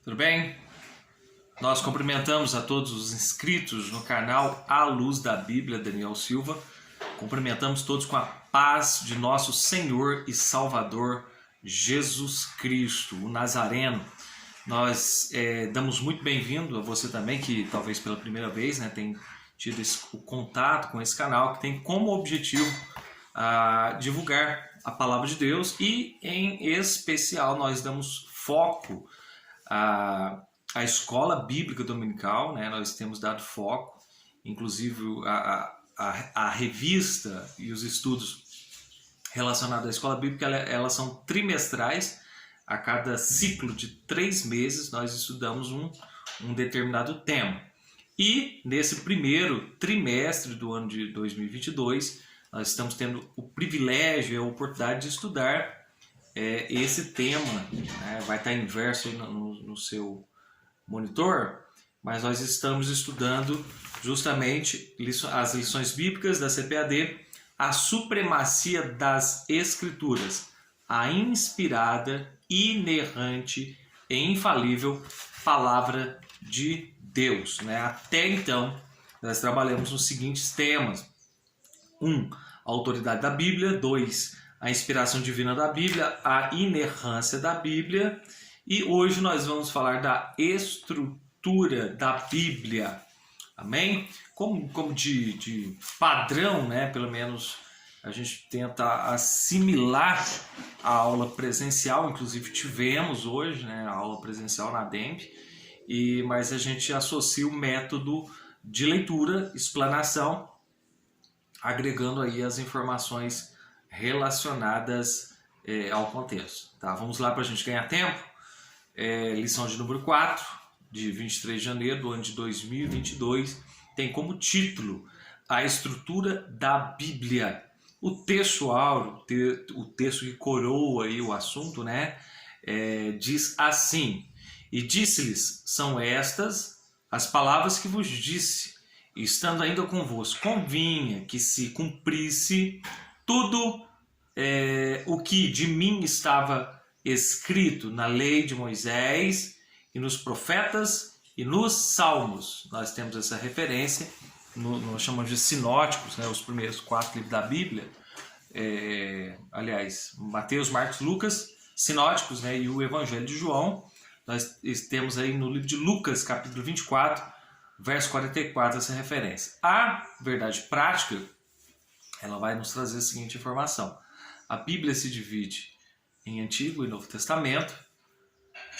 Tudo bem? Nós cumprimentamos a todos os inscritos no canal A Luz da Bíblia, Daniel Silva. Cumprimentamos todos com a paz de nosso Senhor e Salvador Jesus Cristo, o Nazareno. Nós damos muito bem-vindo a você também, que talvez pela primeira vez tem tido o contato com esse canal, que tem como objetivo divulgar a Palavra de Deus e, em especial, nós damos foco à Escola Bíblica Dominical, nós temos dado foco, inclusive a revista e os estudos relacionados à Escola Bíblica, elas são trimestrais. A cada ciclo de 3 meses nós estudamos um determinado tema. E nesse primeiro trimestre do ano de 2022, nós estamos tendo o privilégio e a oportunidade de estudar esse tema. Vai estar em verso aí no seu monitor, mas nós estamos estudando justamente as lições bíblicas da CPAD, a supremacia das Escrituras, a inspirada, inerrante e infalível Palavra de Deus. Até então, nós trabalhamos nos seguintes temas: 1. A autoridade da Bíblia. 2. A inspiração divina da Bíblia, a inerrância da Bíblia. E hoje nós vamos falar da estrutura da Bíblia. Amém? Como de padrão, pelo menos a gente tenta assimilar a aula presencial. Inclusive tivemos hoje a aula presencial na DEMP, mas a gente associa o método de leitura, explanação, agregando aí as informações relacionadas ao contexto. Tá? Vamos lá para a gente ganhar tempo. Lição de número 4, de 23 de janeiro do ano de 2022, tem como título a estrutura da Bíblia. O texto áureo, o texto que coroa aí o assunto, diz assim: E disse-lhes, são estas as palavras que vos disse, estando ainda convosco, convinha que se cumprisse tudo o que de mim estava escrito na lei de Moisés e nos profetas e nos salmos. Nós temos essa referência, nós chamamos de sinóticos, os primeiros 4 livros da Bíblia, aliás, Mateus, Marcos, Lucas, sinóticos, e o Evangelho de João. Nós temos aí no livro de Lucas, capítulo 24, verso 44, essa referência. A verdade prática, ela vai nos trazer a seguinte informação: a Bíblia se divide em Antigo e Novo Testamento,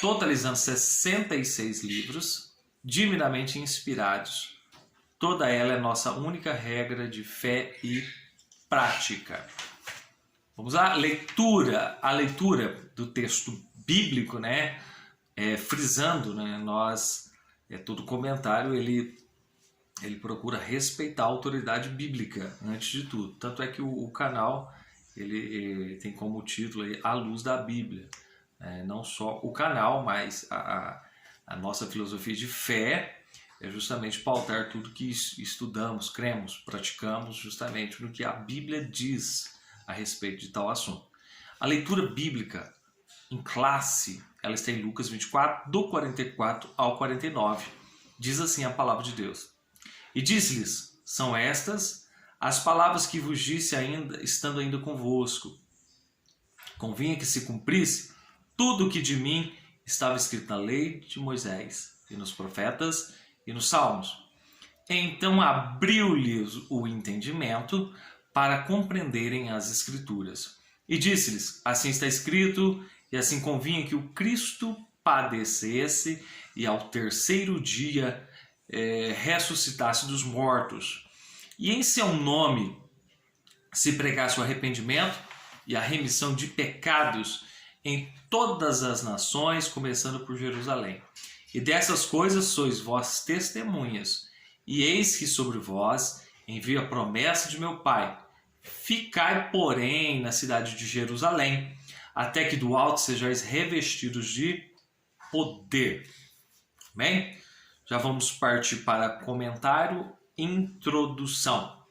totalizando 66 livros, divinamente inspirados. Toda ela é nossa única regra de fé e prática. Vamos lá? A leitura do texto bíblico, frisando, todo comentário ele procura respeitar a autoridade bíblica antes de tudo. Tanto é que o canal ele tem como título aí, A Luz da Bíblia. Não só o canal, mas a nossa filosofia de fé é justamente pautar tudo que estudamos, cremos, praticamos, justamente no que a Bíblia diz a respeito de tal assunto. A leitura bíblica em classe, ela está em Lucas 24, do 44 ao 49. Diz assim a palavra de Deus: E disse-lhes, são estas as palavras que vos disse estando ainda convosco. Convinha que se cumprisse tudo o que de mim estava escrito na lei de Moisés e nos profetas e nos salmos. Então abriu-lhes o entendimento para compreenderem as Escrituras. E disse-lhes, assim está escrito, e assim convinha que o Cristo padecesse e ao terceiro dia ressuscitasse dos mortos. E em seu nome se pregasse o arrependimento e a remissão de pecados em todas as nações, começando por Jerusalém. E dessas coisas sois vós testemunhas. E eis que sobre vós envio a promessa de meu Pai. Ficai, porém, na cidade de Jerusalém, até que do alto sejais revestidos de poder. Amém? Já vamos partir para comentário. Introdução.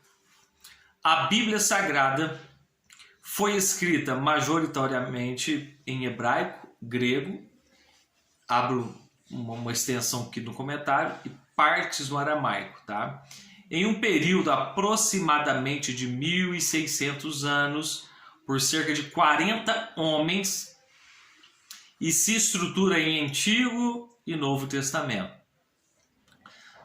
A Bíblia Sagrada foi escrita majoritariamente em hebraico, grego, abro uma extensão aqui no comentário, e partes no aramaico, tá? Em um período aproximadamente de 1.600 anos, por cerca de 40 homens, e se estrutura em Antigo e Novo Testamento.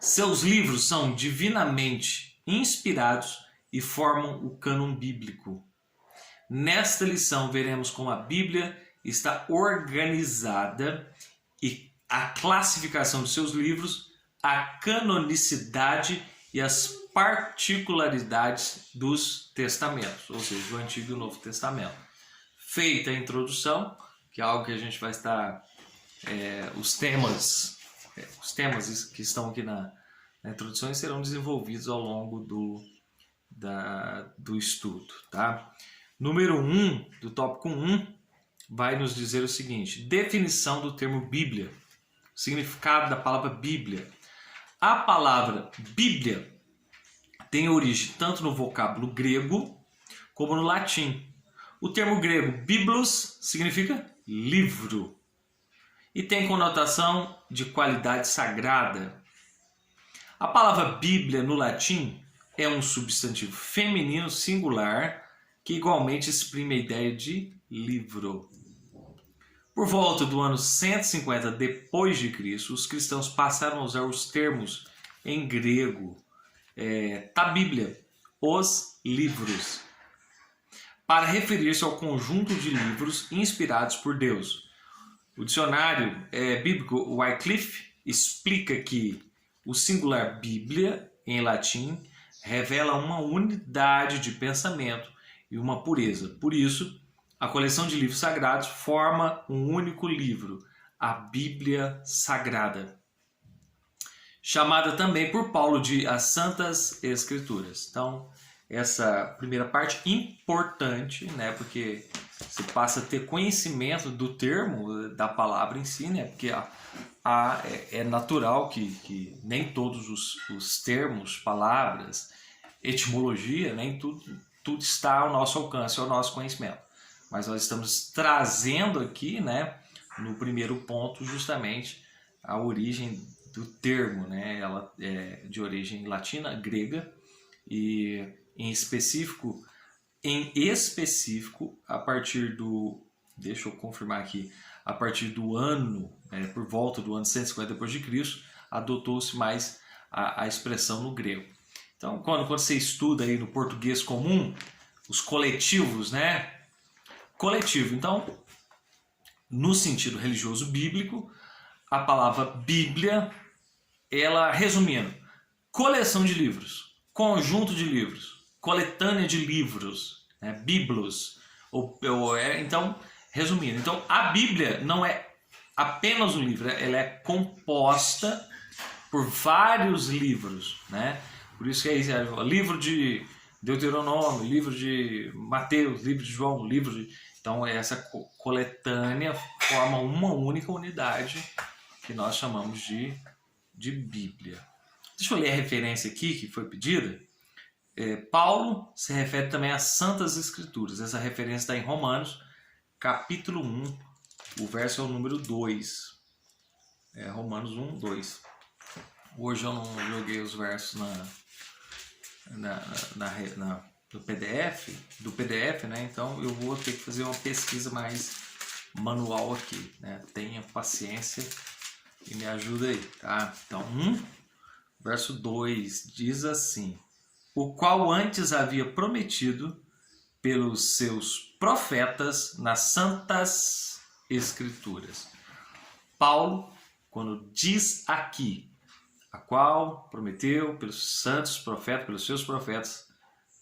Seus livros são divinamente inspirados e formam o cânon bíblico. Nesta lição veremos como a Bíblia está organizada e a classificação de seus livros, a canonicidade e as particularidades dos testamentos, ou seja, do Antigo e o Novo Testamento. Feita a introdução, que é algo que a gente vai estar... os temas que estão aqui na introdução serão desenvolvidos ao longo do estudo, tá? Número 1, do tópico 1, vai nos dizer o seguinte: definição do termo Bíblia, significado da palavra Bíblia. A palavra Bíblia tem origem tanto no vocábulo grego como no latim. O termo grego biblos significa livro e tem conotação de qualidade sagrada. A palavra Bíblia no latim é um substantivo feminino singular que igualmente exprime a ideia de livro. Por volta do ano 150 depois de Cristo, os cristãos passaram a usar os termos em grego, ta Bíblia, os livros, para referir-se ao conjunto de livros inspirados por Deus. O dicionário bíblico Wycliffe explica que o singular Bíblia, em latim, revela uma unidade de pensamento e uma pureza. Por isso, a coleção de livros sagrados forma um único livro, a Bíblia Sagrada, chamada também por Paulo de as Santas Escrituras. Então, essa primeira parte importante, né, porque você passa a ter conhecimento do termo, da palavra em si, né, porque é natural que nem todos os termos, palavras, etimologia, nem tudo está ao nosso alcance, ao nosso conhecimento. Mas nós estamos trazendo aqui, né, no primeiro ponto, justamente a origem do termo, né? Ela é de origem latina, grega, e em específico, a partir do, deixa eu confirmar aqui, a partir do ano, por volta do ano 150 d.C., adotou-se mais a expressão no grego. Então, quando você estuda aí no português comum, os coletivos, né? Coletivo. Então, no sentido religioso bíblico, a palavra Bíblia, ela, resumindo, coleção de livros, conjunto de livros, coletânea de livros, né? Biblos. Então, resumindo, então a Bíblia não é apenas um livro, ela é composta por vários livros, né? Por isso que é isso, livro de Deuteronômio, livro de Mateus, livro de João, livro de... Então, essa coletânea forma uma única unidade que nós chamamos de Bíblia. Deixa eu ler a referência aqui que foi pedida. Paulo se refere também às Santas Escrituras. Essa referência está em Romanos, capítulo 1, o verso é o número 2. Romanos 1, 2. Hoje eu não joguei os versos do PDF, né? Então eu vou ter que fazer uma pesquisa mais manual aqui, né? Tenha paciência e me ajuda aí, tá? Então, verso 2 diz assim: o qual antes havia prometido pelos seus profetas nas Santas Escrituras. Paulo, quando diz aqui, a qual prometeu pelos santos profetas, pelos seus profetas,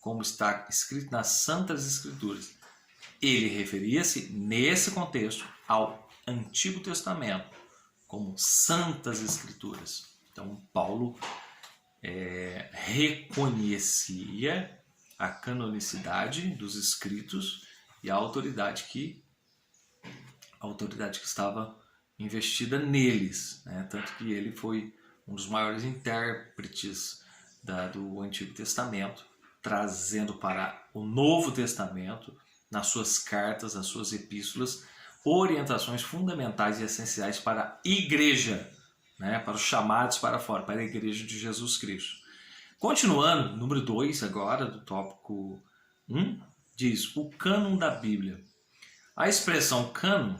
como está escrito nas Santas Escrituras, ele referia-se, nesse contexto, ao Antigo Testamento, como Santas Escrituras. Então, Paulo reconhecia a canonicidade dos escritos e a autoridade que estava investida neles, né? Tanto que ele foi um dos maiores intérpretes do Antigo Testamento, trazendo para o Novo Testamento, nas suas cartas, nas suas epístolas, orientações fundamentais e essenciais para a igreja, né? Para os chamados para fora, para a igreja de Jesus Cristo. Continuando, número 2 agora, do tópico 1, diz o cânon da Bíblia. A expressão cânon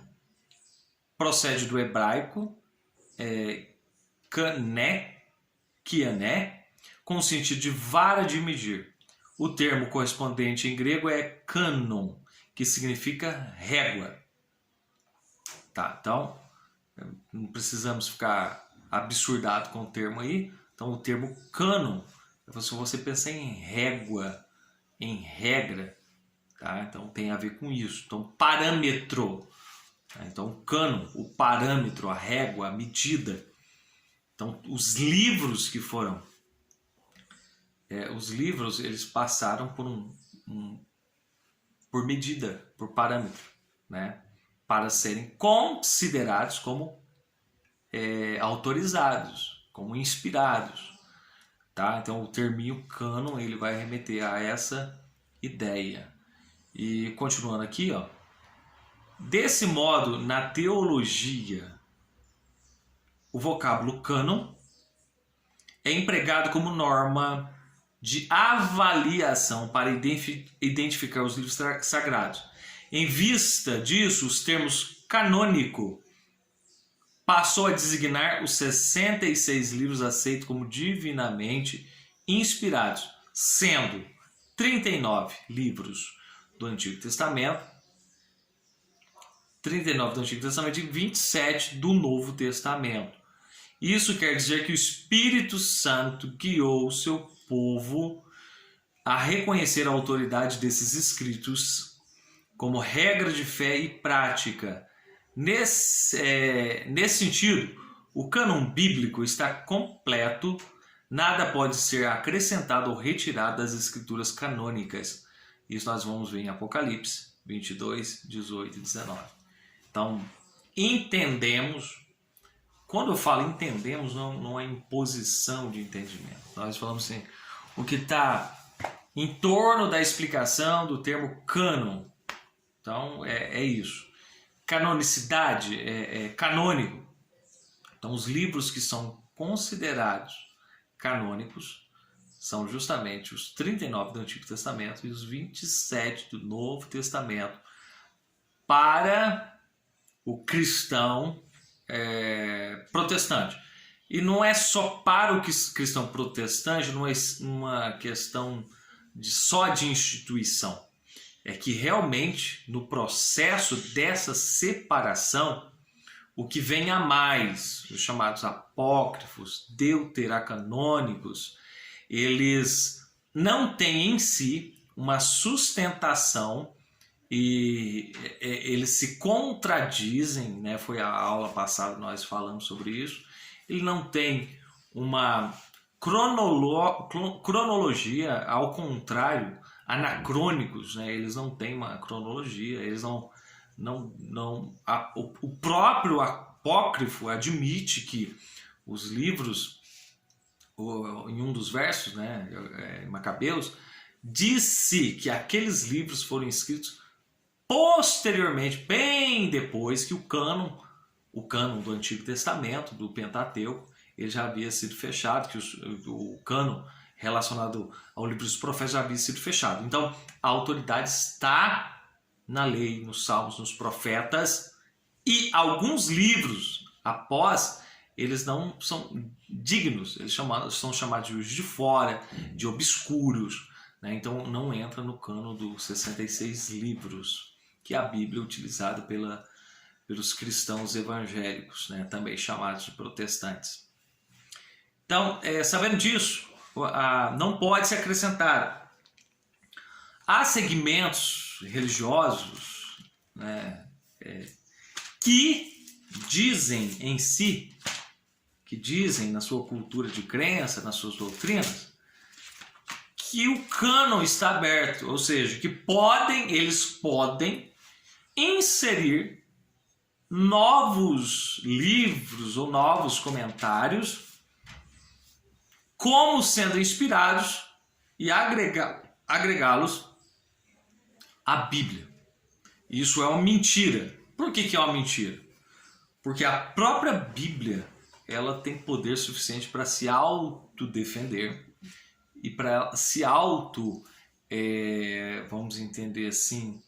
procede do hebraico kiané, com o sentido de vara de medir. O termo correspondente em grego é cânon, que significa régua. Tá, então, não precisamos ficar absurdado com o termo aí. Então, o termo cânon, se você pensar em régua, em regra, tá? Então tem a ver com isso. Então, parâmetro. Tá? Então, o cânon, o parâmetro, a régua, a medida. Então, os livros que foram... os livros, eles passaram por medida, por parâmetro, né? Para serem considerados como autorizados, como inspirados. Tá? Então, o terminho cânon ele vai remeter a essa ideia. E continuando aqui, ó, desse modo, na teologia, o vocábulo cânon é empregado como norma de avaliação para identificar os livros sagrados. Em vista disso, os termos canônico passou a designar os 66 livros aceitos como divinamente inspirados, sendo 39 livros do Antigo Testamento, 39 do Antigo Testamento e 27 do Novo Testamento. Isso quer dizer que o Espírito Santo guiou o seu povo a reconhecer a autoridade desses escritos como regra de fé e prática. Nesse sentido, o cânon bíblico está completo, nada pode ser acrescentado ou retirado das escrituras canônicas. Isso nós vamos ver em Apocalipse 22, 18 e 19. Então, entendemos, quando eu falo entendemos, não é imposição de entendimento. Nós falamos assim, o que está em torno da explicação do termo cânon. Então, é isso. Canonicidade, canônico. Então, os livros que são considerados canônicos são justamente os 39 do Antigo Testamento e os 27 do Novo Testamento para o cristão protestante. E não é só para o cristão protestante, não é uma questão só de instituição. É que realmente no processo dessa separação, o que vem a mais, os chamados apócrifos, deuteracanônicos, eles não têm em si uma sustentação e eles se contradizem, né? Foi a aula passada que nós falamos sobre isso. Ele não tem uma cronologia, ao contrário, anacrônicos, né? Eles não têm uma cronologia, eles o próprio apócrifo admite que os livros, em um dos versos, né, Macabeus, disse que aqueles livros foram escritos posteriormente, bem depois que o cânon do Antigo Testamento, do Pentateuco, ele já havia sido fechado, que o cânon relacionado ao livro dos profetas já havia sido fechado. Então, a autoridade está na lei, nos salmos, nos profetas, e alguns livros, após, eles não são dignos, eles são chamados de juízo de fora, de obscuros, né? Então, não entra no cânon dos 66 livros, que é a Bíblia utilizada pelos cristãos evangélicos, né? Também chamados de protestantes. Então, sabendo disso, não pode se acrescentar. Há segmentos religiosos, né, que dizem em si, que dizem na sua cultura de crença, nas suas doutrinas, que o cânon está aberto, ou seja, que eles podem inserir novos livros ou novos comentários como sendo inspirados e agregá-los à Bíblia. Isso é uma mentira. Por que é uma mentira? Porque a própria Bíblia, ela tem poder suficiente para se autodefender e para se vamos entender assim,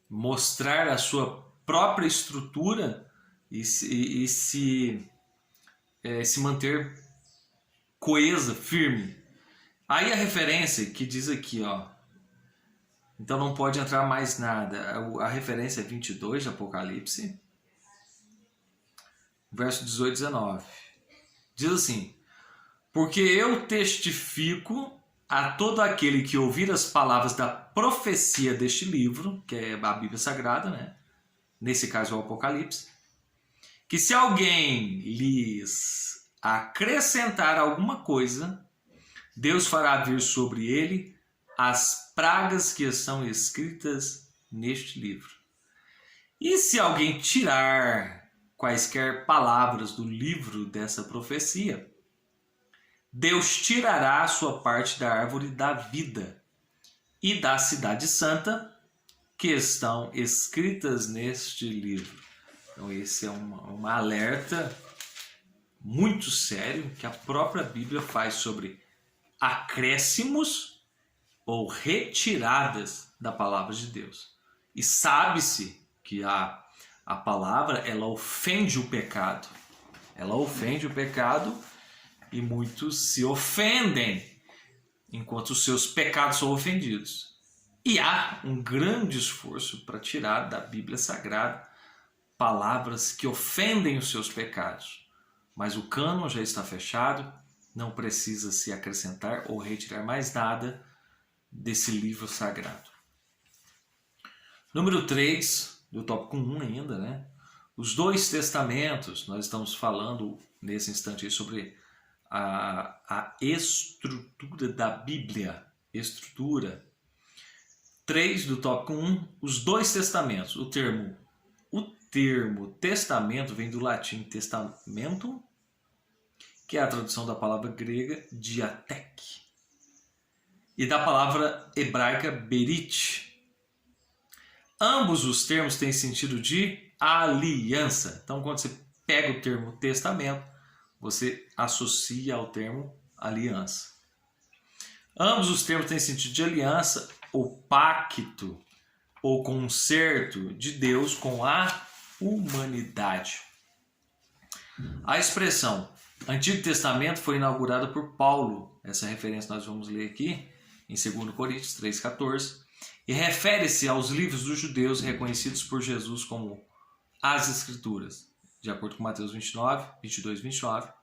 mostrar a sua própria estrutura e se manter coesa, firme. Aí a referência que diz aqui, ó, então não pode entrar mais nada. A referência é 22 de Apocalipse, verso 18 e 19. Diz assim: porque eu testifico a todo aquele que ouvir as palavras da profecia deste livro, que é a Bíblia Sagrada, né? Nesse caso é o Apocalipse, que se alguém lhes acrescentar alguma coisa, Deus fará vir sobre ele as pragas que estão escritas neste livro. E se alguém tirar quaisquer palavras do livro dessa profecia, Deus tirará a sua parte da árvore da vida e da cidade santa que estão escritas neste livro. Então esse é um alerta muito sério que a própria Bíblia faz sobre acréscimos ou retiradas da palavra de Deus. E sabe-se que a palavra, ela ofende o pecado. Ela ofende o pecado e muitos se ofendem enquanto os seus pecados são ofendidos. E há um grande esforço para tirar da Bíblia Sagrada palavras que ofendem os seus pecados. Mas o cânon já está fechado, não precisa se acrescentar ou retirar mais nada desse livro sagrado. Número 3, do tópico 1 ainda, né? Os dois testamentos, nós estamos falando nesse instante aí sobre a estrutura da Bíblia. Estrutura. 3 do tópico 1, os dois testamentos. O termo testamento vem do latim testamentum, que é a tradução da palavra grega diatek, e da palavra hebraica berit. Ambos os termos têm sentido de aliança. Então, quando você pega o termo testamento, você associa ao termo aliança. Ambos os termos têm sentido de aliança ou pacto ou concerto de Deus com a humanidade. A expressão Antigo Testamento foi inaugurada por Paulo. Essa referência nós vamos ler aqui em 2 Coríntios 3,14. E refere-se aos livros dos judeus reconhecidos por Jesus como as Escrituras, de acordo com Mateus 22, 29.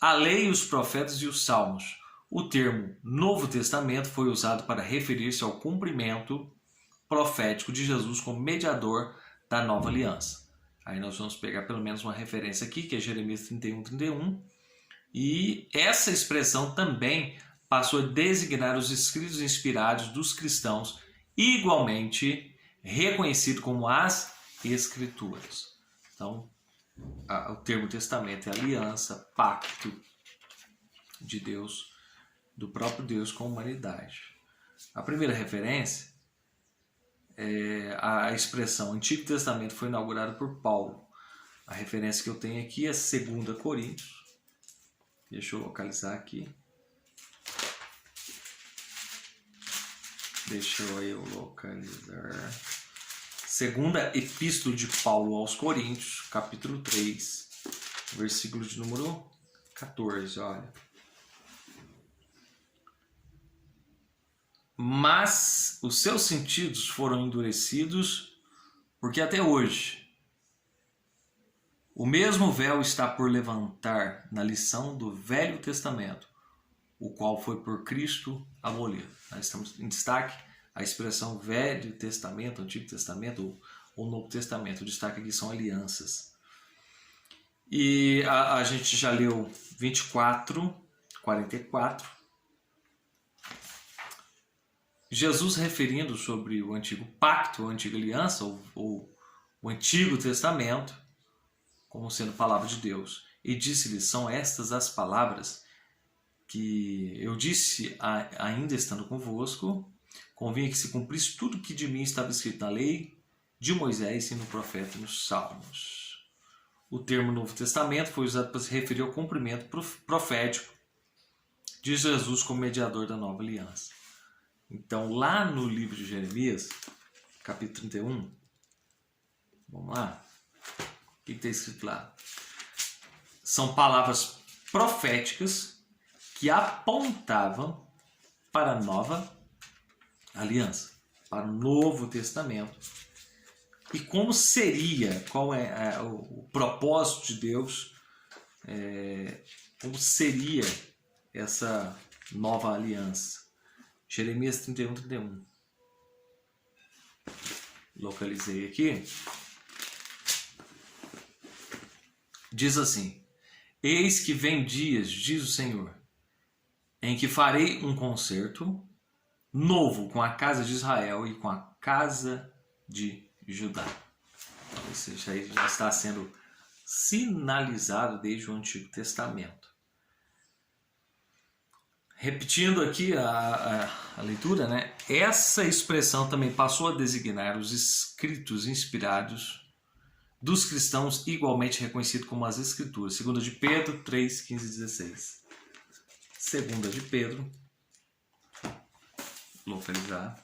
A lei, os profetas e os salmos. O termo Novo Testamento foi usado para referir-se ao cumprimento profético de Jesus como mediador da nova aliança. Aí nós vamos pegar pelo menos uma referência aqui, que é Jeremias 31, 31. E essa expressão também passou a designar os escritos inspirados dos cristãos, igualmente reconhecido como as Escrituras. Então, o termo testamento é aliança, pacto de Deus, do próprio Deus com a humanidade. A primeira referência é a expressão Antigo Testamento foi inaugurada por Paulo. A referência que eu tenho aqui é 2 Coríntios. Deixa eu localizar aqui. Deixa eu localizar. Segunda Epístola de Paulo aos Coríntios, capítulo 3, versículo de número 14, olha. Mas os seus sentidos foram endurecidos, porque até hoje o mesmo véu está por levantar na lição do Velho Testamento, o qual foi por Cristo abolido. Nós estamos em destaque a expressão Velho Testamento, Antigo Testamento ou Novo Testamento. O destaque aqui são alianças. E a gente já leu 24, 44. Jesus referindo sobre o Antigo Pacto, a Antiga Aliança ou o Antigo Testamento, como sendo palavra de Deus. E disse-lhes, são estas as palavras que eu disse ainda estando convosco, convinha que se cumprisse tudo que de mim estava escrito na lei, de Moisés e no profeta e nos Salmos. O termo Novo Testamento foi usado para se referir ao cumprimento profético de Jesus como mediador da nova aliança. Então, lá no livro de Jeremias, capítulo 31, vamos lá, o que está escrito lá? São palavras proféticas que apontavam para a nova aliança, para o Novo Testamento. E como seria, qual é o propósito de Deus, como seria essa nova aliança. Jeremias 31, 31. Localizei aqui. Diz assim: eis que vem dias, diz o Senhor, em que farei um concerto novo com a casa de Israel e com a casa de Judá. Isso já está sendo sinalizado desde o Antigo Testamento. Repetindo aqui a leitura, né? Essa expressão também passou a designar os escritos inspirados dos cristãos, igualmente reconhecido como as Escrituras. 2 de Pedro 3, 15 e 16. 2 de Pedro, localizar.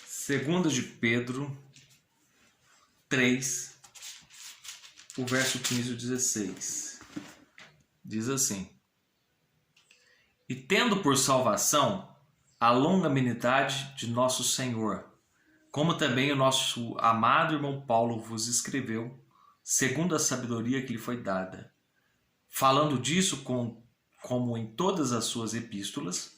Segunda de Pedro 3, o verso 15 e 16. Diz assim: e tendo por salvação a longanimidade de nosso Senhor, como também o nosso amado irmão Paulo vos escreveu, segundo a sabedoria que lhe foi dada, falando disso como em todas as suas epístolas,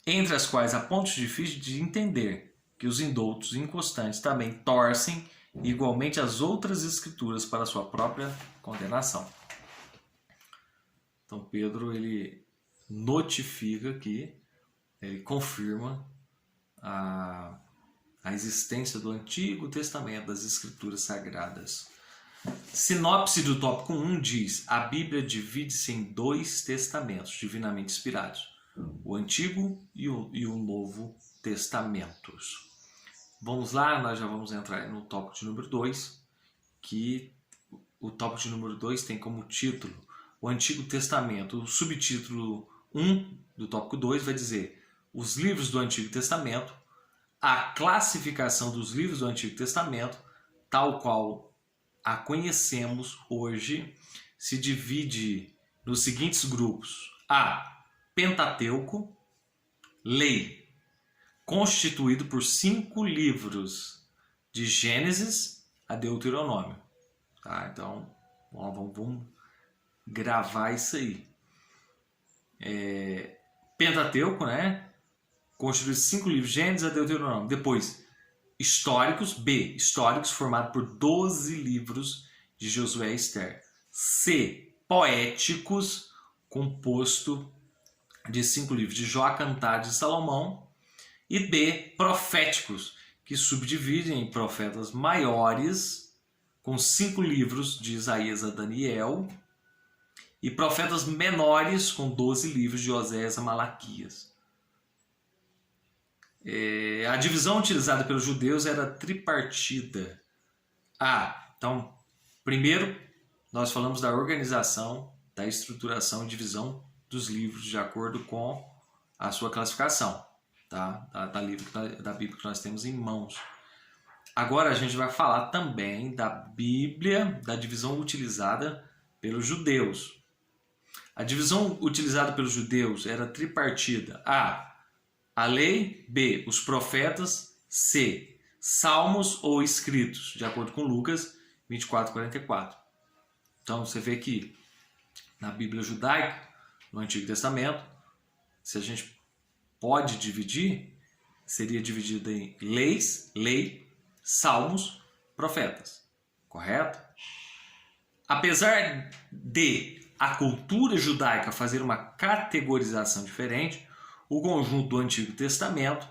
entre as quais há pontos difíceis de entender, que os indoutos e inconstantes também torcem igualmente as outras escrituras para a sua própria condenação. Então Pedro, ele notifica aqui, ele confirma a existência do Antigo Testamento, das Escrituras Sagradas. Sinopse do tópico 1 diz: a Bíblia divide-se em 2 testamentos divinamente inspirados, o Antigo e o Novo Testamentos. Vamos lá, nós já vamos entrar no tópico de número 2, que o tópico de número 2 tem como título o Antigo Testamento. O subtítulo 1 do tópico 2 vai dizer: os livros do Antigo Testamento, a classificação dos livros do Antigo Testamento, tal qual a conhecemos hoje, se divide nos seguintes grupos: A. Pentateuco, lei, constituído por 5 livros, de Gênesis a Deuteronômio. Tá? Então, vamos gravar isso aí. Pentateuco, né? Constituído por 5 livros, Gênesis a Deuteronômio. Depois, históricos, B. Históricos, formado por 12 livros de Josué e Esther. C. Poéticos, composto de 5 livros de Jó, Cantares e Salomão. E D. Proféticos, que subdividem em profetas maiores, com 5 livros de Isaías a Daniel, e profetas menores, com 12 livros de Oséias a Malaquias. A divisão utilizada pelos judeus era tripartida. Então, primeiro, nós falamos da organização, da estruturação e divisão dos livros de acordo com a sua classificação, tá? da Bíblia que nós temos em mãos. Agora a gente vai falar também da Bíblia, da divisão utilizada pelos judeus. A divisão utilizada pelos judeus era tripartida. A lei. B. Os profetas. C. Salmos ou escritos, de acordo com Lucas 24, 44. Então você vê que na Bíblia judaica, no Antigo Testamento, se a gente pode dividir, seria dividido em leis, lei, salmos, profetas. Correto? Apesar de a cultura judaica fazer uma categorização diferente, o conjunto do Antigo Testamento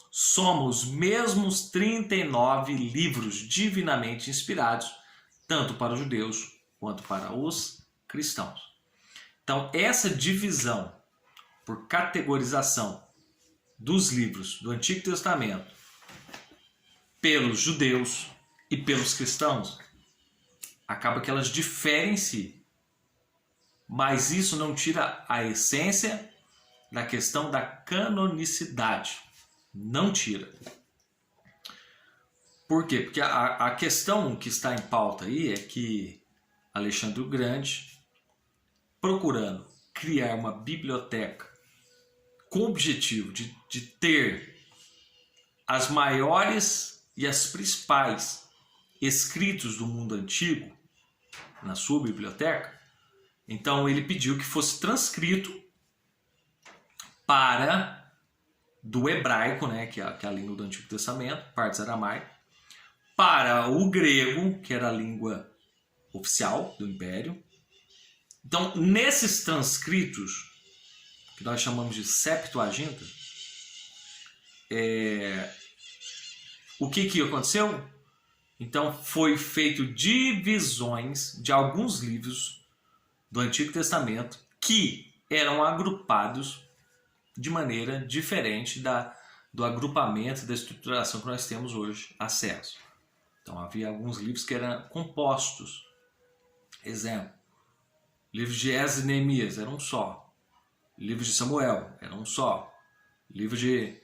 soma os mesmos 39 livros divinamente inspirados, tanto para os judeus quanto para os cristãos. Então, essa divisão por categorização dos livros do Antigo Testamento pelos judeus e pelos cristãos, acaba que elas diferem em si. Mas isso não tira a essência da questão da canonicidade. Não tira. Por quê? Porque a questão que está em pauta aí é que Alexandre o Grande, procurando criar uma biblioteca com o objetivo de ter as maiores e as principais escritos do mundo antigo na sua biblioteca, então ele pediu que fosse transcrito para do hebraico, né, que é a língua do Antigo Testamento, partes aramaico, para o grego, que era a língua oficial do Império. Então, nesses transcritos, que nós chamamos de Septuaginta, o que aconteceu? Então, foi feito divisões de alguns livros do Antigo Testamento que eram agrupados de maneira diferente do agrupamento e da estruturação que nós temos hoje acesso. Então, havia alguns livros que eram compostos. Exemplo, livros de Esdras e Neemias eram um só. Livro de Samuel era um só. Livro de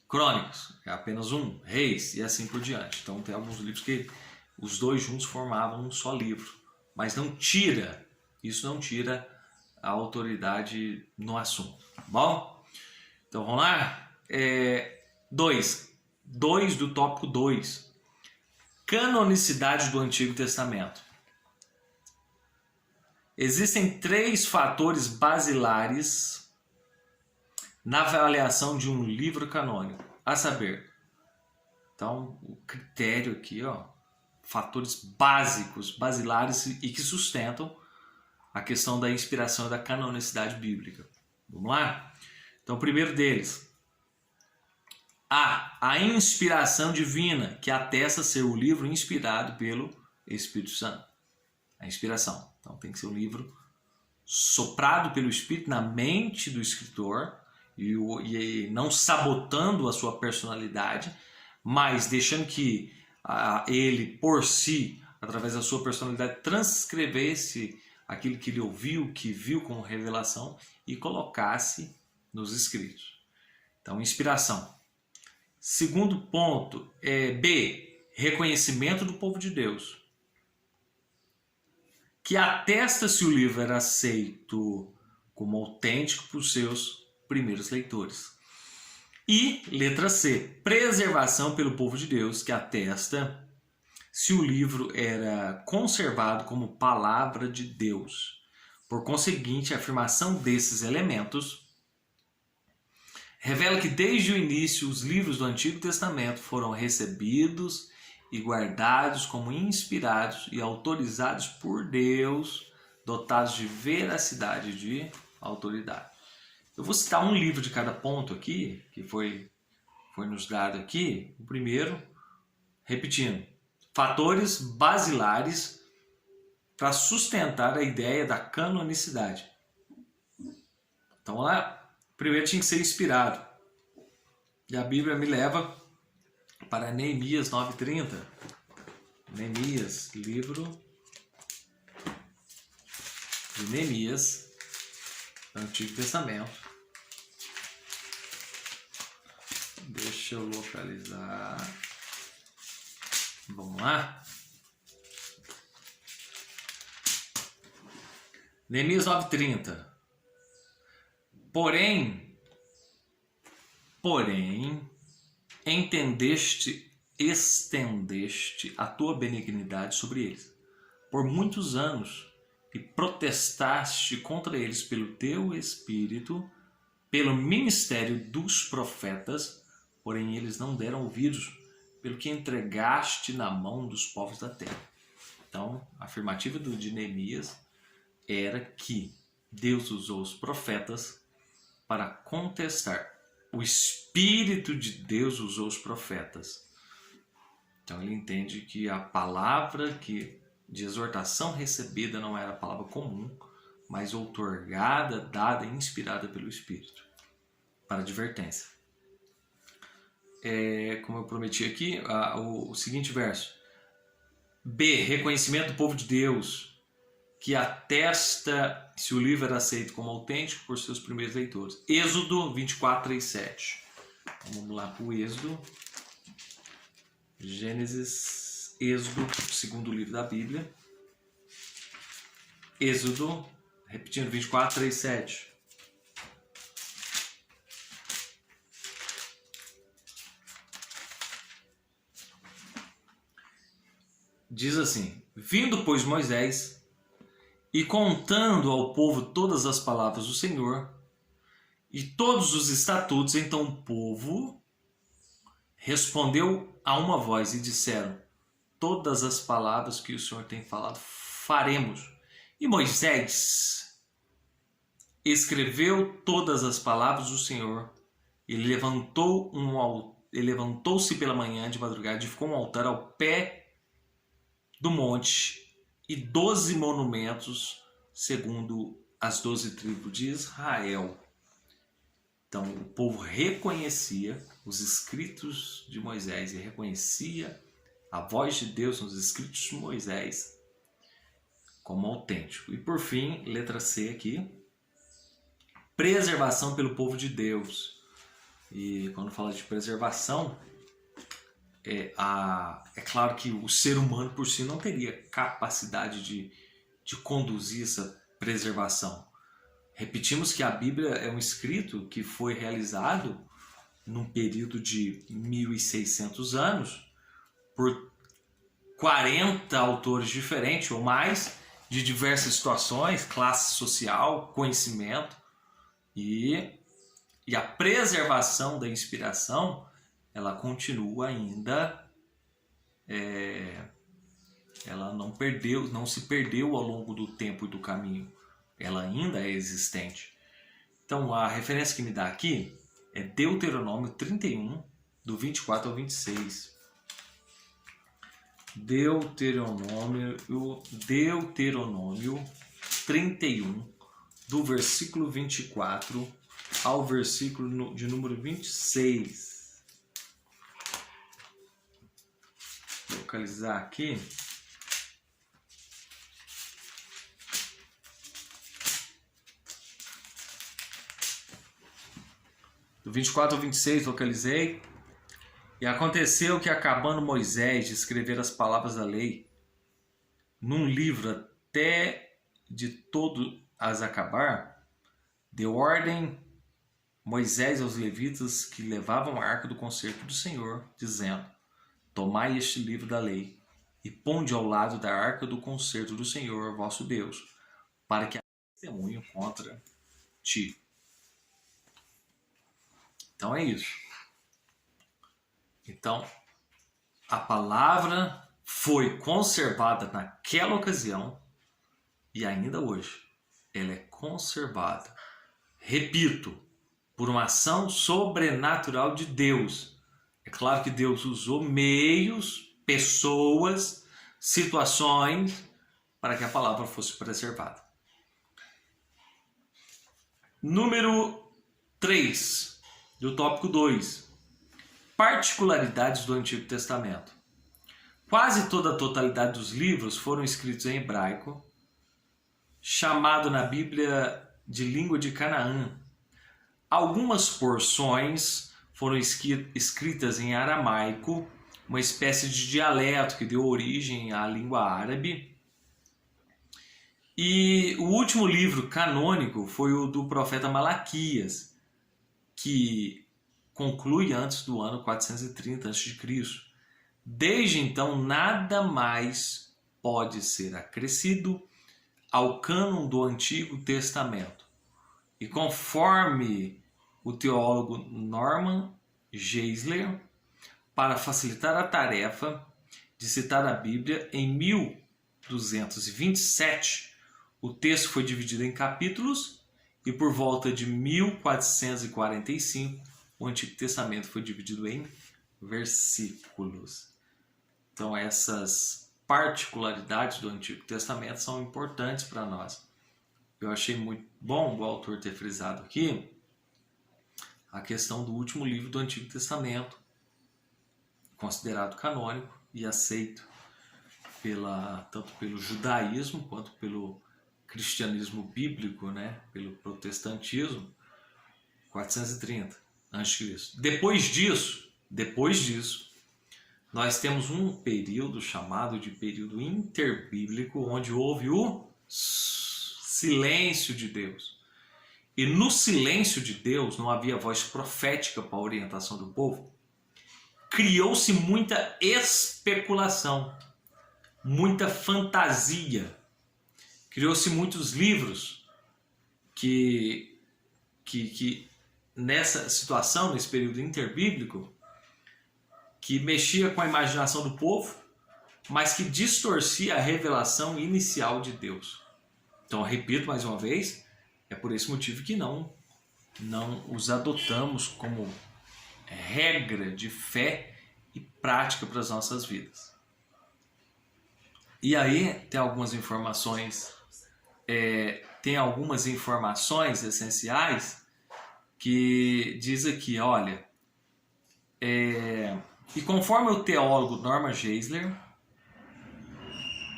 Crônicas é apenas um. Reis e assim por diante. Então, tem alguns livros que os dois juntos formavam um só livro. Mas isso não tira a autoridade no assunto. Tá bom? Então, vamos lá? 2 do tópico 2. Canonicidade do Antigo Testamento. Existem 3 fatores basilares na avaliação de um livro canônico, a saber, então, o critério aqui, fatores básicos, basilares e que sustentam a questão da inspiração e da canonicidade bíblica. Vamos lá? Então, o primeiro deles, a inspiração divina, que atesta ser o livro inspirado pelo Espírito Santo. A inspiração. Então tem que ser um livro soprado pelo Espírito na mente do escritor e não sabotando a sua personalidade, mas deixando que ele, por si, através da sua personalidade, transcrevesse aquilo que ele ouviu, que viu como revelação e colocasse nos escritos. Então, inspiração. Segundo ponto é B, reconhecimento do povo de Deus, que atesta se o livro era aceito como autêntico por seus primeiros leitores. E letra C, preservação pelo povo de Deus, que atesta se o livro era conservado como palavra de Deus. Por conseguinte, a afirmação desses elementos revela que desde o início os livros do Antigo Testamento foram recebidos e guardados como inspirados e autorizados por Deus, dotados de veracidade e de autoridade. Eu vou citar um livro de cada ponto aqui, que foi nos dado aqui. O primeiro, repetindo, fatores basilares para sustentar a ideia da canonicidade. Então, vamos lá. Primeiro tinha que ser inspirado. E a Bíblia me leva para Neemias 9:30. Neemias, livro de Neemias, Antigo Testamento. Deixa eu localizar. Vamos lá. Neemias 9:30. Porém, estendeste a tua benignidade sobre eles por muitos anos e protestaste contra eles pelo teu espírito, pelo ministério dos profetas, porém eles não deram ouvidos, pelo que entregaste na mão dos povos da terra. Então, a afirmativa de Neemias era que Deus usou os profetas para contestar. O Espírito de Deus usou os profetas. Então ele entende que a palavra que de exortação recebida não era palavra comum, mas outorgada, dada e inspirada pelo Espírito, para advertência. Como eu prometi aqui, o seguinte verso. B. Reconhecimento do povo de Deus, que atesta se o livro era aceito como autêntico por seus primeiros leitores. Êxodo 24, 3, 7. Vamos lá para o Êxodo. Gênesis, Êxodo, segundo livro da Bíblia. Êxodo, repetindo, 24, 3, 7. Diz assim: Vindo, pois, Moisés, e contando ao povo todas as palavras do Senhor e todos os estatutos, então o povo respondeu a uma voz e disseram: todas as palavras que o Senhor tem falado, faremos. E Moisés escreveu todas as palavras do Senhor e levantou-se pela manhã de madrugada e ficou um altar ao pé do monte e 12 monumentos segundo as 12 tribos de Israel. Então o povo reconhecia os escritos de Moisés e reconhecia a voz de Deus nos escritos de Moisés como autêntico. E por fim, letra C aqui, preservação pelo povo de Deus. E quando fala de preservação, é claro que o ser humano por si não teria capacidade de conduzir essa preservação. Repetimos que a Bíblia é um escrito que foi realizado num período de 1.600 anos por 40 autores diferentes ou mais, de diversas situações, classe social, conhecimento, e a preservação da inspiração, ela continua ainda, ela não se perdeu ao longo do tempo e do caminho, ela ainda é existente. Então a referência que me dá aqui é Deuteronômio 31, do 24 ao 26. Deuteronômio 31, do versículo 24 ao versículo de número 26. Vou localizar aqui. Do 24 ao 26 localizei. E aconteceu que, acabando Moisés de escrever as palavras da lei num livro até de todo as acabar, deu ordem Moisés aos levitas que levavam a arca do concerto do Senhor, dizendo: tomai este livro da lei e ponde ao lado da arca do concerto do Senhor, vosso Deus, para que haja testemunho contra ti. Então é isso. Então, a palavra foi conservada naquela ocasião e ainda hoje ela é conservada. Repito, por uma ação sobrenatural de Deus. É claro que Deus usou meios, pessoas, situações para que a palavra fosse preservada. Número 3, do tópico 2. Particularidades do Antigo Testamento. Quase toda a totalidade dos livros foram escritos em hebraico, chamado na Bíblia de língua de Canaã. Algumas porções foram escritas em aramaico, uma espécie de dialeto que deu origem à língua árabe. E o último livro canônico foi o do profeta Malaquias, que conclui antes do ano 430 a.C. Desde então, nada mais pode ser acrescido ao cânon do Antigo Testamento. E conforme o teólogo Norman Geisler, para facilitar a tarefa de citar a Bíblia, em 1227, o texto foi dividido em capítulos e por volta de 1445, o Antigo Testamento foi dividido em versículos. Então essas particularidades do Antigo Testamento são importantes para nós. Eu achei muito bom o autor ter frisado aqui a questão do último livro do Antigo Testamento, considerado canônico e aceito tanto pelo judaísmo quanto pelo cristianismo bíblico, né? Pelo protestantismo, 430 a.C. Depois disso, nós temos um período chamado de período interbíblico, onde houve o silêncio de Deus. E no silêncio de Deus não havia voz profética para a orientação do povo. Criou-se muita especulação, muita fantasia. Criou-se muitos livros que nessa situação, nesse período interbíblico, que mexia com a imaginação do povo, mas que distorcia a revelação inicial de Deus. Então, eu repito mais uma vez, é por esse motivo que não os adotamos como regra de fé e prática para as nossas vidas. E aí tem algumas informações essenciais que diz aqui, olha, e conforme o teólogo Norman Geisler,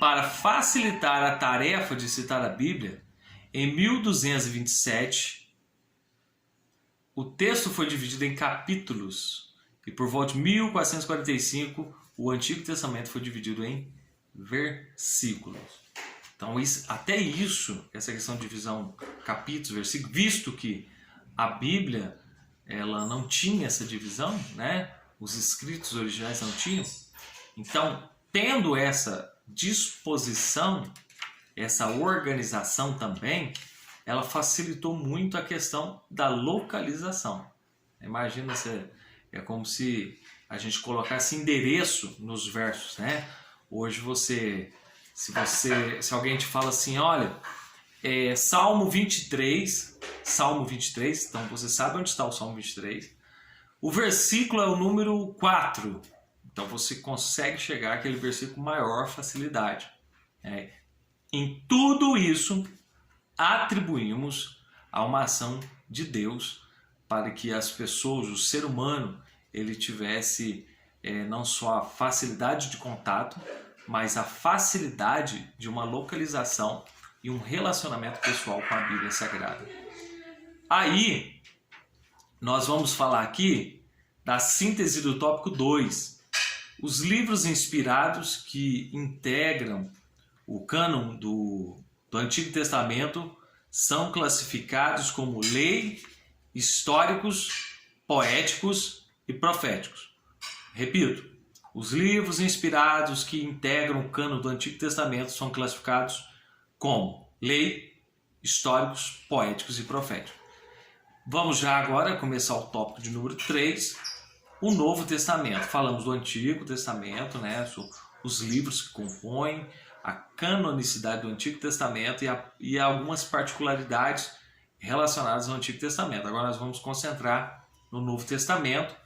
para facilitar a tarefa de citar a Bíblia, em 1227, o texto foi dividido em capítulos e por volta de 1445 o Antigo Testamento foi dividido em versículos. Então essa questão de divisão capítulos, versículos, visto que a Bíblia ela não tinha essa divisão, né? Os escritos originais não tinham. Então, tendo essa disposição, essa organização também, ela facilitou muito a questão da localização. Imagina, é como se a gente colocasse endereço nos versos, né? Hoje se alguém te fala assim, olha, Salmo 23, então você sabe onde está o Salmo 23, o versículo é o número 4, então você consegue chegar àquele versículo com maior facilidade. Em tudo isso, atribuímos a uma ação de Deus para que as pessoas, o ser humano, ele tivesse não só a facilidade de contato, mas a facilidade de uma localização e um relacionamento pessoal com a Bíblia Sagrada. Aí, nós vamos falar aqui da síntese do tópico 2. Os livros inspirados que integram o cânon do Antigo Testamento são classificados como lei, históricos, poéticos e proféticos. Repito, os livros inspirados que integram o cânon do Antigo Testamento são classificados como lei, históricos, poéticos e proféticos. Vamos já agora começar o tópico de número 3, o Novo Testamento. Falamos do Antigo Testamento, né? Os livros que compõem a canonicidade do Antigo Testamento e algumas particularidades relacionadas ao Antigo Testamento. Agora nós vamos concentrar no Novo Testamento.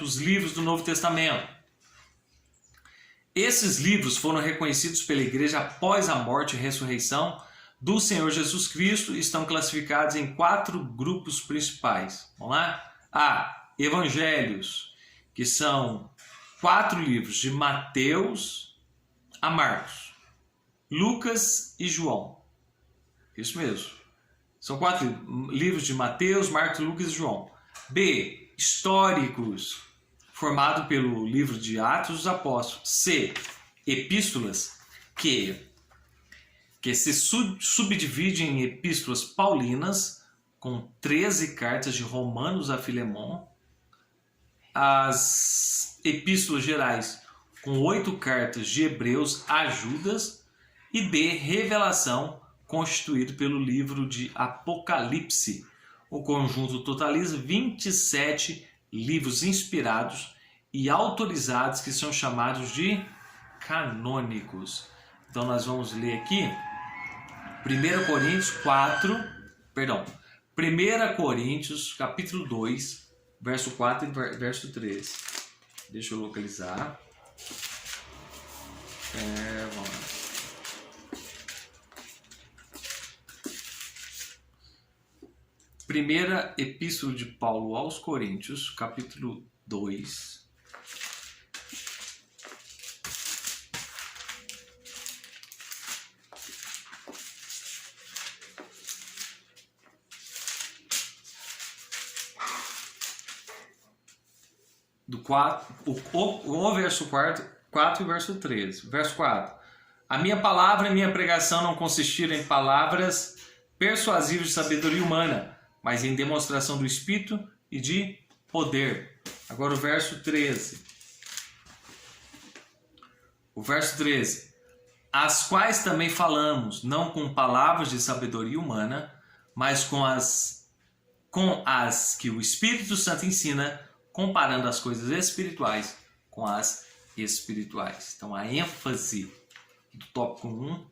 Os livros do Novo Testamento. Esses livros foram reconhecidos pela Igreja após a morte e ressurreição do Senhor Jesus Cristo e estão classificados em 4 grupos principais. Vamos lá? Evangelhos, que são 4 livros de Mateus a Marcos, Lucas e João. Isso mesmo. São 4 livros de Mateus, Marcos, Lucas e João. B. Históricos, formado pelo livro de Atos dos Apóstolos. C. Epístolas, que se subdivide em epístolas paulinas, com 13 cartas de Romanos a Filemon. As epístolas gerais, com 8 cartas de Hebreus a Judas. E D. Revelação, constituído pelo livro de Apocalipse. O conjunto totaliza 27 livros inspirados e autorizados que são chamados de canônicos. Então nós vamos ler aqui 1 Coríntios capítulo 2, verso 4 e verso 13. Deixa eu localizar. Vamos lá. Primeira Epístola de Paulo aos Coríntios, capítulo 2. Do 4, o verso 4 e verso 13. Verso 4. A minha palavra e minha pregação não consistiram em palavras persuasivas de sabedoria humana, mas em demonstração do Espírito e de poder. Agora o verso 13. O verso 13. As quais também falamos, não com palavras de sabedoria humana, mas com as que o Espírito Santo ensina, comparando as coisas espirituais com as espirituais. Então a ênfase do tópico 1,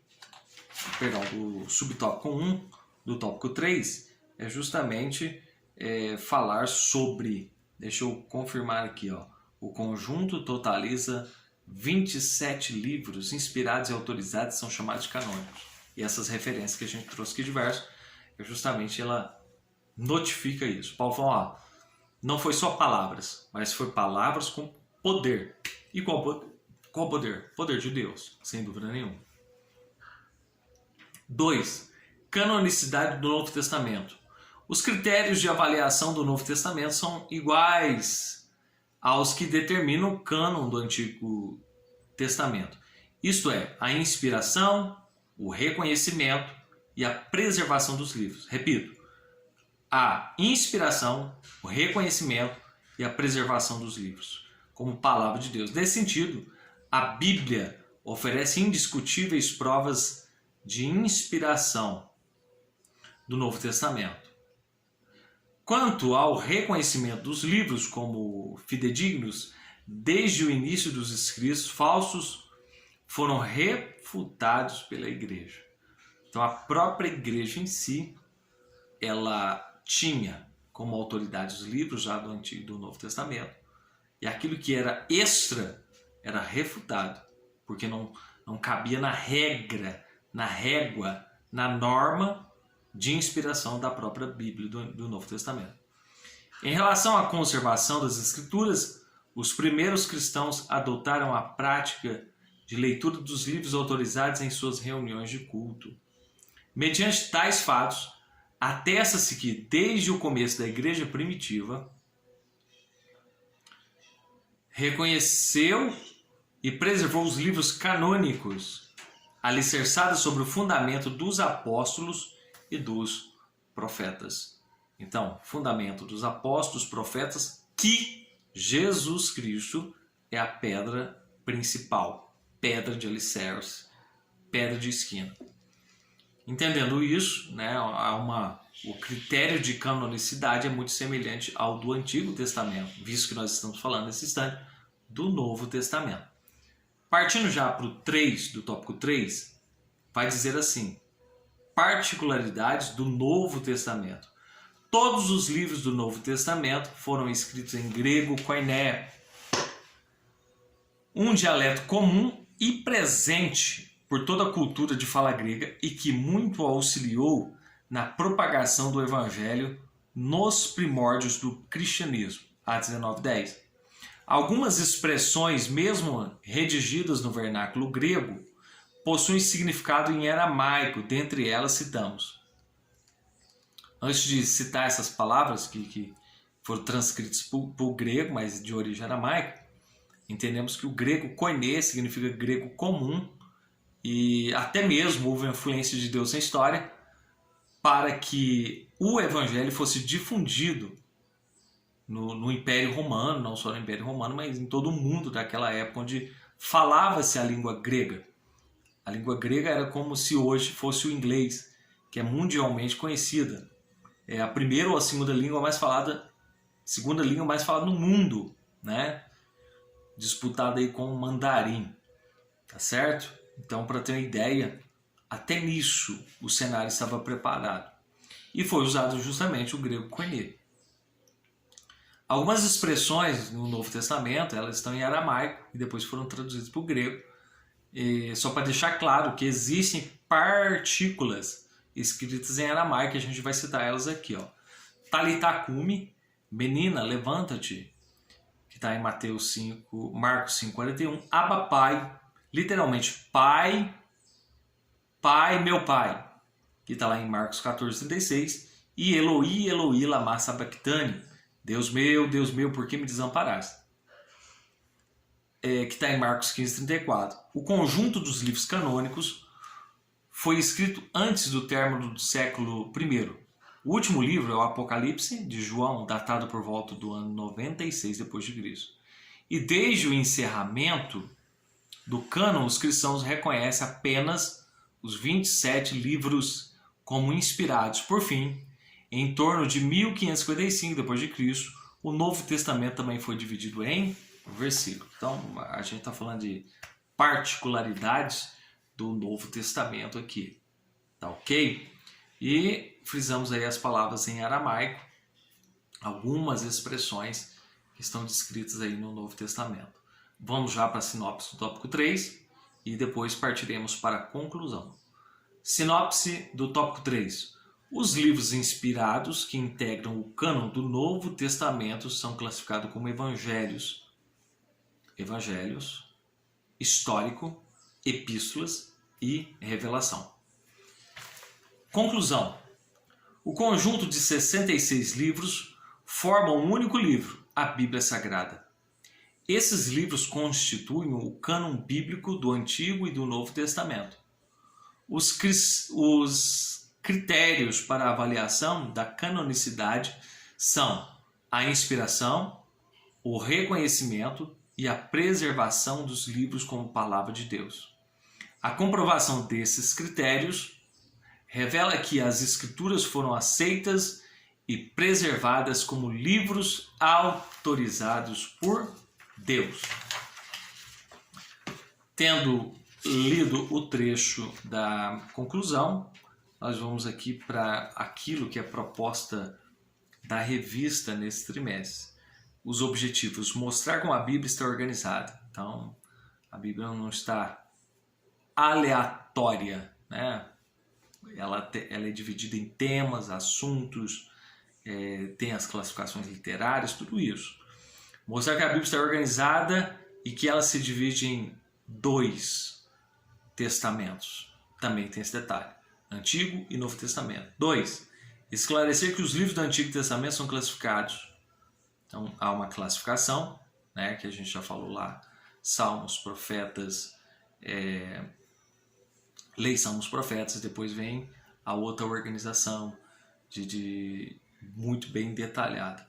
do subtópico 1 do tópico 3 é justamente falar sobre, deixa eu confirmar aqui, o conjunto totaliza 27 livros inspirados e autorizados, são chamados de canônicos. E essas referências que a gente trouxe aqui de verso, justamente ela notifica isso. Paulo falou, não foi só palavras, mas foi palavras com poder. E qual poder? Poder de Deus, sem dúvida nenhuma. 2. Canonicidade do Novo Testamento. Os critérios de avaliação do Novo Testamento são iguais aos que determinam o cânon do Antigo Testamento. Isto é, a inspiração, o reconhecimento e a preservação dos livros. Repito, a inspiração, o reconhecimento e a preservação dos livros, como palavra de Deus. Nesse sentido, a Bíblia oferece indiscutíveis provas de inspiração do Novo Testamento. Quanto ao reconhecimento dos livros como fidedignos, desde o início dos escritos, falsos foram refutados pela igreja. Então a própria igreja em si, ela tinha como autoridade os livros já do Antigo e do Novo Testamento, e aquilo que era extra era refutado, porque não cabia na regra, na régua, na norma de inspiração da própria Bíblia do Novo Testamento. Em relação à conservação das Escrituras, os primeiros cristãos adotaram a prática de leitura dos livros autorizados em suas reuniões de culto. Mediante tais fatos, atesta-se que, desde o começo da igreja primitiva, reconheceu e preservou os livros canônicos, alicerçados sobre o fundamento dos apóstolos e dos profetas. Então, fundamento dos apóstolos, profetas, que Jesus Cristo é a pedra principal, pedra de alicerce, pedra de esquina. Entendendo isso, o critério de canonicidade é muito semelhante ao do Antigo Testamento, visto que nós estamos falando nesse instante do Novo Testamento. Partindo já para o 3, do tópico 3, vai dizer assim: particularidades do Novo Testamento. Todos os livros do Novo Testamento foram escritos em grego koiné, um dialeto comum e presente por toda a cultura de fala grega e que muito auxiliou na propagação do Evangelho nos primórdios do cristianismo, Atos 19:10. Algumas expressões, mesmo redigidas no vernáculo grego, possuem significado em aramaico, dentre elas citamos. Antes de citar essas palavras que foram transcritas para o grego, mas de origem aramaica, entendemos que o grego koiné significa grego comum, e até mesmo houve influência de Deus na história para que o evangelho fosse difundido no Império Romano, não só no Império Romano, mas em todo o mundo daquela época, onde falava-se a língua grega. A língua grega era como se hoje fosse o inglês, que é mundialmente conhecida. É a primeira ou a segunda língua mais falada no mundo, né? Disputada aí com o mandarim, tá certo? Então, para ter uma ideia, até nisso o cenário estava preparado. E foi usado justamente o grego koiné. Algumas expressões no Novo Testamento, elas estão em aramaico e depois foram traduzidas para o grego. só para deixar claro que existem partículas escritas em aramaico, a gente vai citar elas aqui, ó. Talitá cumi, menina, levanta-te, que está em Marcos 5:41. Abba, pai, literalmente pai, pai, meu pai, que está lá em Marcos 14:36. E Eloi, Eloi, lama sabachthani, Deus meu, por que me desamparaste? Que está em Marcos 15:34. O conjunto dos livros canônicos foi escrito antes do término do século I. O último livro é o Apocalipse, de João, datado por volta do ano 96 d.C. E desde o encerramento do cânon, os cristãos reconhecem apenas os 27 livros como inspirados. Por fim, em torno de 1555 d.C., o Novo Testamento também foi dividido em versículos. Então, a gente está falando de particularidades do Novo Testamento aqui. Tá ok? E frisamos aí as palavras em aramaico, algumas expressões que estão descritas aí no Novo Testamento. Vamos já para a sinopse do tópico 3 e depois partiremos para a conclusão. Sinopse do tópico 3. Os livros inspirados que integram o cânon do Novo Testamento são classificados como evangelhos, histórico, epístolas e revelação. Conclusão. O conjunto de 66 livros forma um único livro, a Bíblia Sagrada. Esses livros constituem o cânon bíblico do Antigo e do Novo Testamento. Os critérios para a avaliação da canonicidade são a inspiração, o reconhecimento e a preservação dos livros como palavra de Deus. A comprovação desses critérios revela que as Escrituras foram aceitas e preservadas como livros autorizados por Deus. Tendo lido o trecho da conclusão, nós vamos aqui para aquilo que é proposta da revista nesse trimestre. Os objetivos: mostrar como a Bíblia está organizada. Então, a Bíblia não está aleatória, né? Ela é dividida em temas, assuntos, tem as classificações literárias, tudo isso. Mostrar que a Bíblia está organizada e que ela se divide em 2 testamentos. Também tem esse detalhe: Antigo e Novo Testamento. 2. Esclarecer que os livros do Antigo Testamento são classificados. Então, há uma classificação, né, que a gente já falou lá: Salmos, Profetas, Leis, Salmos, Profetas. Depois vem a outra organização muito bem detalhada.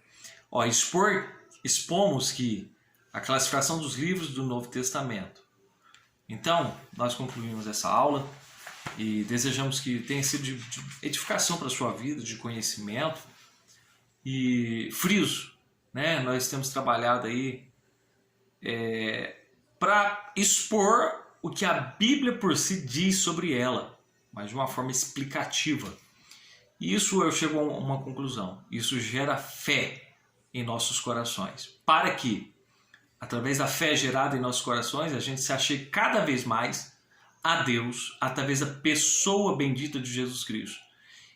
Expomos que a classificação dos livros do Novo Testamento. Então, nós concluímos essa aula e desejamos que tenha sido de edificação para a sua vida, de conhecimento. E friso, né? Nós temos trabalhado aí para expor o que a Bíblia por si diz sobre ela, mas de uma forma explicativa. E isso eu chego a uma conclusão: isso gera fé em nossos corações, para que, através da fé gerada em nossos corações, a gente se achegue cada vez mais a Deus, através da pessoa bendita de Jesus Cristo.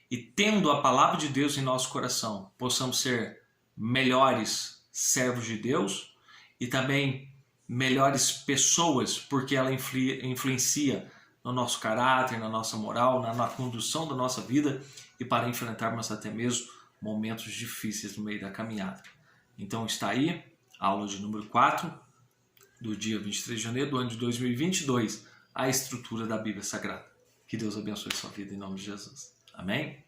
E tendo a palavra de Deus em nosso coração, possamos ser melhores servos de Deus e também melhores pessoas, porque ela influencia no nosso caráter, na nossa moral, na condução da nossa vida e para enfrentarmos até mesmo momentos difíceis no meio da caminhada. Então está aí a aula de número 4 do dia 23 de janeiro do ano de 2022, a estrutura da Bíblia Sagrada. Que Deus abençoe sua vida em nome de Jesus. Amém?